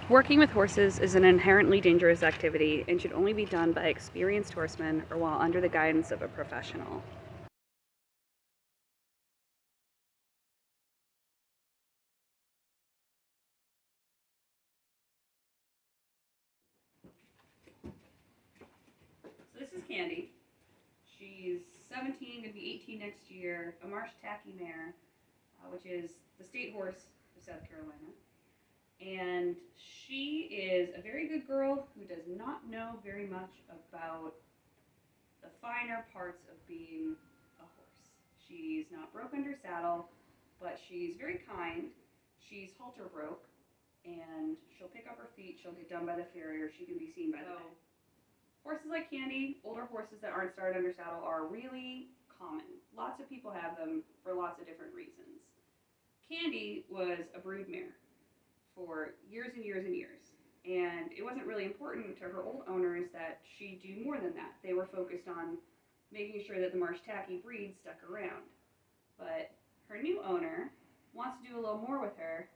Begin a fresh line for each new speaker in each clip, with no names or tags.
Working with horses is an inherently dangerous activity and should only be done by experienced horsemen or while under the guidance of a professional. So this is Candy. She's 17, going to be 18 next year, a Marsh Tacky mare, which is the state horse of South Carolina. And she is a very good girl who does not know very much about the finer parts of being a horse. She's not broke under saddle, but she's very kind. She's halter broke, and she'll pick up her feet. She'll get done by the farrier. She can be seen by the vet. Horses like Candy, older horses that aren't started under saddle, are really common. Lots of people have them for lots of different reasons. Candy was a brood mare for years and years and years. And it wasn't really important to her old owners that she do more than that. They were focused on making sure that the Marsh Tacky breed stuck around. But her new owner wants to do a little more with her,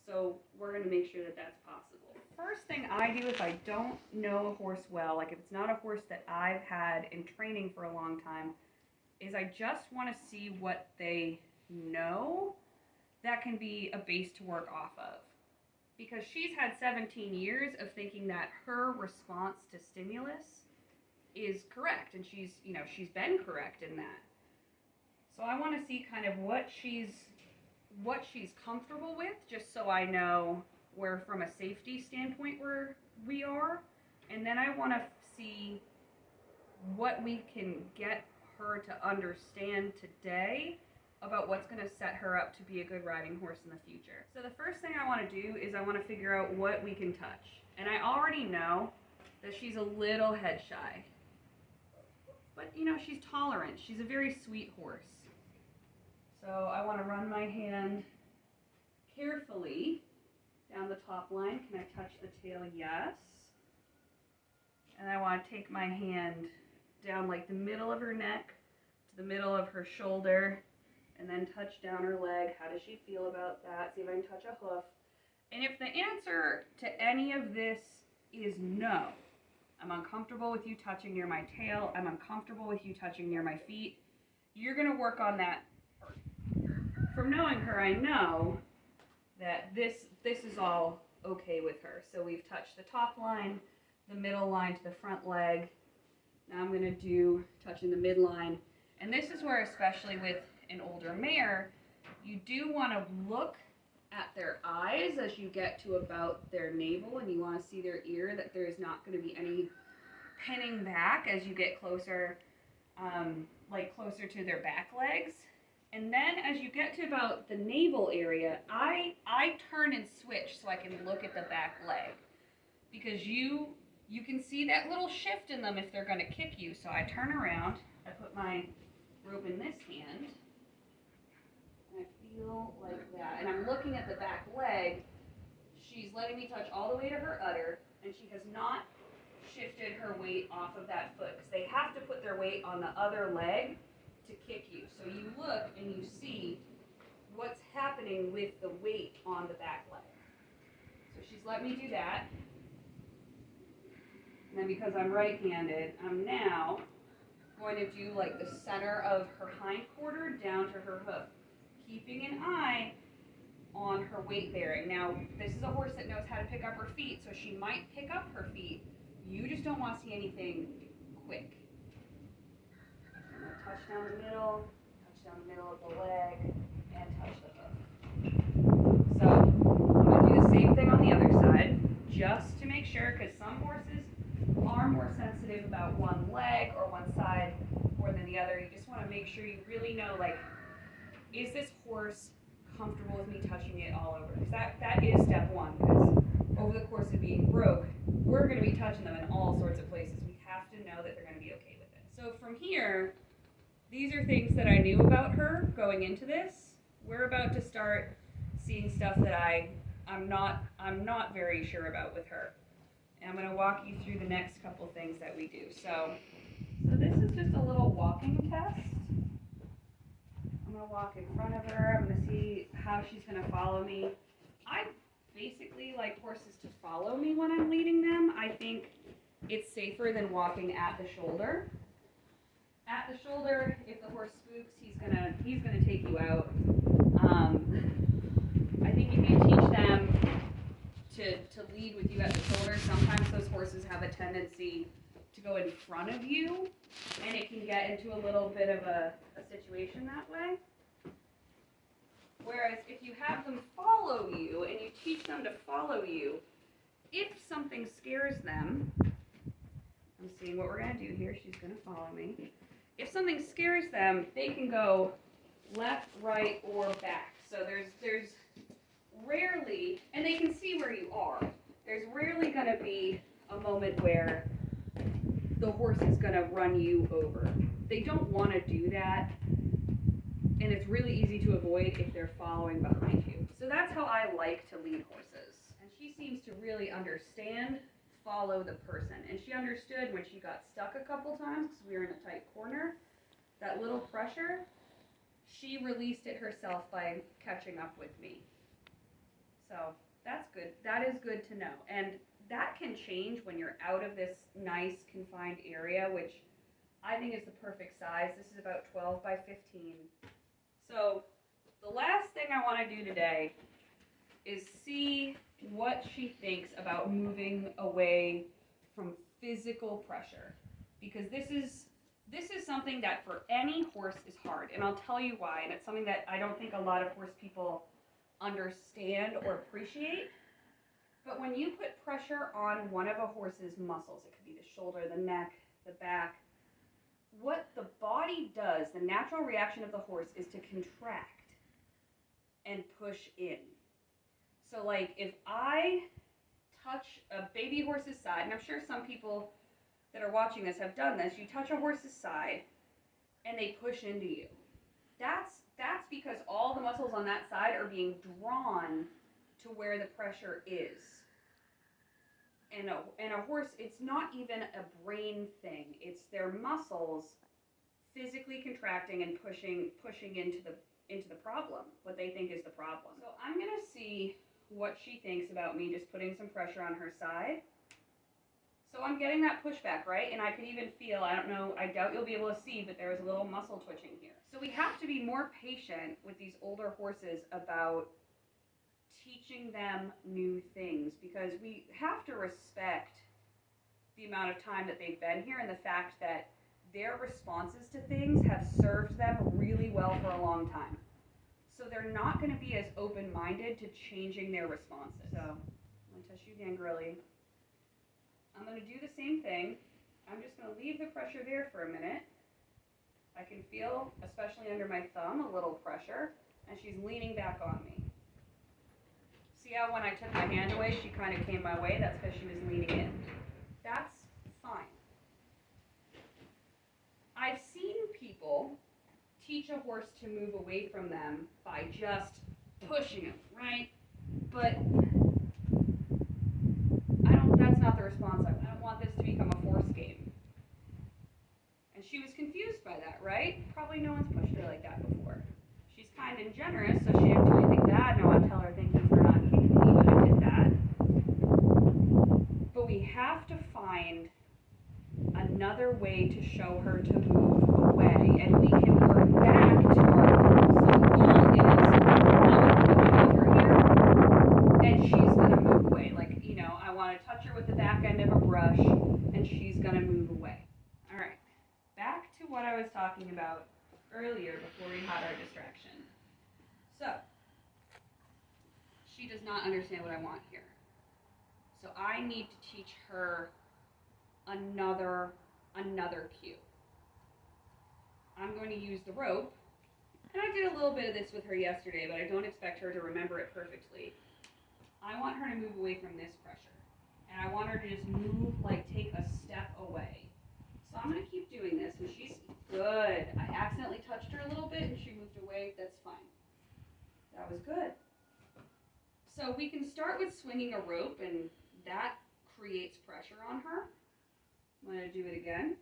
so we're going to make sure that that's possible. First thing I do if I don't know a horse well, like if it's not a horse that I've had in training for a long time, is I just want to see what they know that can be a base to work off of. Because she's had 17 years of thinking that her response to stimulus is correct, and she's been correct in that. So I want to see kind of what she's comfortable with, just so I know where from a safety standpoint we are, and then I want to see what we can get her to understand today about what's going to set her up to be a good riding horse in the future. So the first thing I want to do is I want to figure out what we can touch. And I already know that she's a little head shy. But she's tolerant. She's a very sweet horse. So I want to run my hand carefully down the top line. Can I touch the tail? Yes. And I want to take my hand down like the middle of her neck to the middle of her shoulder, and then touch down her leg. How does she feel about that? See if I can touch a hoof. And if the answer to any of this is no, I'm uncomfortable with you touching near my tail, I'm uncomfortable with you touching near my feet, you're going to work on that. From knowing her, I know that this is all okay with her. So we've touched the top line, the middle line to the front leg. Now I'm going to do touching the midline. And this is where, especially with an older mare, you do want to look at their eyes as you get to about their navel, and you want to see their ear, that there is not going to be any pinning back as you get closer, closer to their back legs. And then as you get to about the navel area, I turn and switch so I can look at the back leg, because you can see that little shift in them if they're going to kick you. So I turn around, I put my rope in this hand, and I feel like that. And I'm looking at the back leg. She's letting me touch all the way to her udder, and she has not shifted her weight off of that foot, because they have to put their weight on the other leg to kick you. So you look and you see what's happening with the weight on the back leg. So she's let me do that. And then because I'm right-handed, I'm now going to do like the center of her hind quarter down to her hoof, keeping an eye on her weight bearing. Now, this is a horse that knows how to pick up her feet, so she might pick up her feet. You just don't want to see anything quick. I'm going to touch down the middle of the leg, and touch the hoof. So I'm going to do the same thing on the other side, just to make sure, because some horses are more sensitive about one leg or one side more than the other. You just want to make sure you really know, like, is this horse comfortable with me touching it all over? Because that is step one, because over the course of being broke, we're going to be touching them in all sorts of places. We have to know that they're going to be okay with it. So from here, these are things that I knew about her going into this. We're about to start seeing stuff that I'm not very sure about with her. And I'm going to walk you through the next couple things that we do. So this is just a little walking test. I'm going to walk in front of her. I'm going to see how she's going to follow me. I basically like horses to follow follow me when I'm leading them. I think it's safer than walking at the shoulder. At the shoulder, if the horse spooks, he's gonna take you out. I think if you teach them to lead with you at the shoulder, sometimes those horses have a tendency to go in front of you, and it can get into a little bit of a situation that way. Whereas if you have them follow you and you teach them to follow you, if something scares them, I'm seeing what we're going to do here. She's going to follow me. If something scares them, they can go left, right, or back. So there's rarely, and they can see where you are, there's rarely going to be a moment where the horse is going to run you over. They don't want to do that, and it's really easy to avoid if they're following behind you. So that's how I like to lead horses. And she seems to really understand follow the person. And she understood when she got stuck a couple times because we were in a tight corner, that little pressure, she released it herself by catching up with me. So that's good. That is good to know. And that can change when you're out of this nice confined area, which I think is the perfect size. This is about 12 by 15. So the last thing I want to do today is see what she thinks about moving away from physical pressure, because this is something that for any horse is hard, and I'll tell you why. And it's something that I don't think a lot of horse people understand or appreciate. But when you put pressure on one of a horse's muscles, it could be the shoulder, the neck, the back, what the body does, the natural reaction of the horse, is to contract and push in. So like if I touch a baby horse's side, and I'm sure some people that are watching this have done this, you touch a horse's side and they push into you. That's because all the muscles on that side are being drawn to where the pressure is. And a horse, it's not even a brain thing. It's their muscles physically contracting and pushing into the problem, what they think is the problem. So I'm going to see what she thinks about me just putting some pressure on her side. So I'm getting that pushback, right? And I can even feel, I don't know, I doubt you'll be able to see, but there is a little muscle twitching here. So we have to be more patient with these older horses about teaching them new things, because we have to respect the amount of time that they've been here and the fact that their responses to things have served them really well for a long time. So they're not going to be as open-minded to changing their responses. So I'm going to touch you again, Grilly. I'm going to do the same thing. I'm just going to leave the pressure there for a minute. I can feel, especially under my thumb, a little pressure, and she's leaning back on me. See how when I took my hand away, she kind of came my way? That's because she was leaning in. That's fine. I've seen people teach a horse to move away from them by just pushing him, right? But that's not the response. I don't want this to become a force game. And she was confused by that, right? Probably no one's pushed her like that before. She's kind and generous, so she didn't do anything bad. No one tell her thank you for not kicking me when I did that. But we have to find another way to show her to move away, and we can work back to our goal. So the goal is, I'm going to put her here, and she's going to move away. Like, I want to touch her with the back end of a brush, and she's going to move away. All right, back to what I was talking about earlier before we had our distraction. So, she does not understand what I want here. So I need to teach her another cue. I'm going to use the rope, and I did a little bit of this with her yesterday, but I don't expect her to remember it perfectly. I want her to move away from this pressure, and I want her to just move, like take a step away. So I'm going to keep doing this, and she's good. I accidentally touched her a little bit, and she moved away. That's fine. That was good. So we can start with swinging a rope, and that creates pressure on her. I'm going to do it again.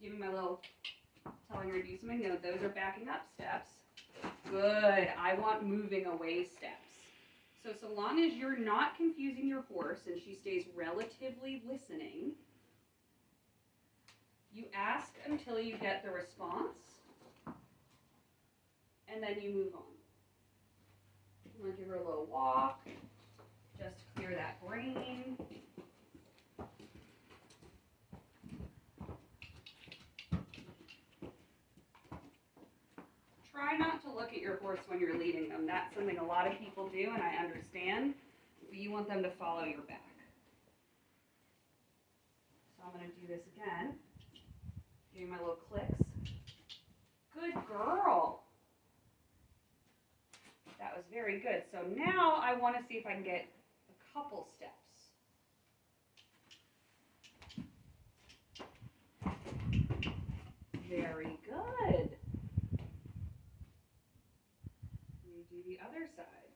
Give me my little, telling her to do something. No, those are backing up steps. Good. I want moving away steps. So long as you're not confusing your horse and she stays relatively listening, you ask until you get the response, and then you move on. I'm going to give her a little walk, just to clear that brain. Try not to look at your horse when you're leading them. That's something a lot of people do, and I understand, but you want them to follow your back. So I'm going to do this again. Doing my little clicks. Good girl. That was very good. So now I want to see if I can get a couple steps. Very good. Do the other side.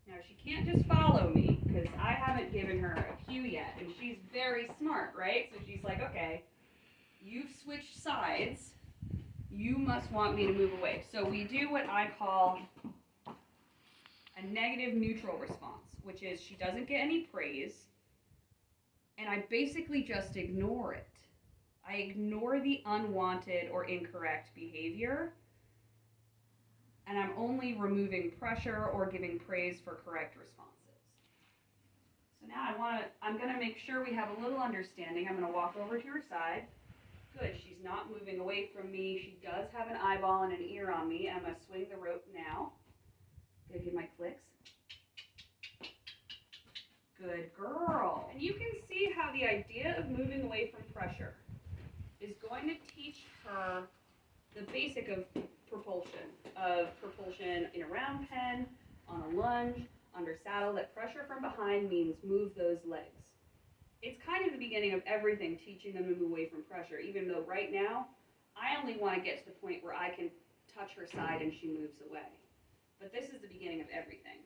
Now she can't just follow me because I haven't given her a cue yet, and she's very smart, right? So she's like, okay, you've switched sides, you must want me to move away. So we do what I call a negative neutral response, which is she doesn't get any praise, and I basically just ignore it. I ignore the unwanted or incorrect behavior, and I'm only removing pressure or giving praise for correct responses. So now I'm gonna make sure we have a little understanding. I'm gonna walk over to her side. Good, she's not moving away from me. She does have an eyeball and an ear on me. I'm gonna swing the rope now. Gonna give my clicks. Good girl. And you can see how the idea of moving away from pressure is going to teach her the basic of propulsion in a round pen, on a lunge, under saddle, that pressure from behind means move those legs. It's kind of the beginning of everything, teaching them to move away from pressure, even though right now, I only want to get to the point where I can touch her side and she moves away. But this is the beginning of everything.